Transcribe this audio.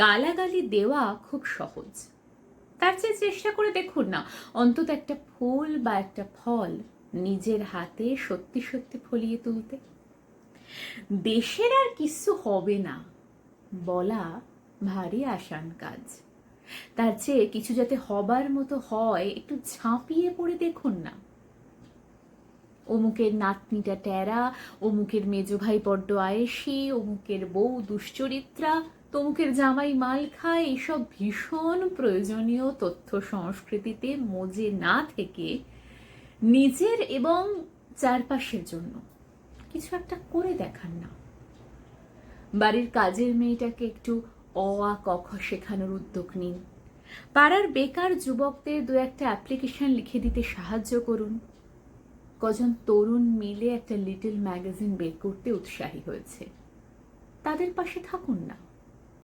গালাগালি দেওয়া খুব সহজ, তার চেয়ে চেষ্টা করে দেখুন না অন্তত একটা ফুল বা একটা ফল নিজের হাতে সত্যি সত্যি ফলিয়ে তুলতে। দেশের আর কিছু হবে না বলা ভারী আসান কাজ, তার চেয়ে কিছু যাতে হবার মতো হয় একটু ঝাঁপিয়ে পড়ে দেখুন না। অমুকের নাতনিটা টেরা, অমুকের মেজ ভাই বড্ড আয়েসি, অমুকের বউ দুশ্চরিত্রা, তমুকের জামাই মাল খায়, এইসব ভীষণ প্রয়োজনীয় তথ্য সংস্কৃতিতে মজে না থেকে নিজের এবং চারপাশের জন্য কিছু একটা করে দেখান না। বাড়ির কাজের মেয়েটাকে একটু অ আ ক খ শেখানোর উদ্যোগ নিন। পাড়ার বেকার যুবকদের দু একটা অ্যাপ্লিকেশন লিখে দিতে সাহায্য করুন। কজন তরুণ মিলে একটা লিটল ম্যাগাজিন বের করতে উৎসাহী হয়েছে, তাদের পাশে থাকুন না।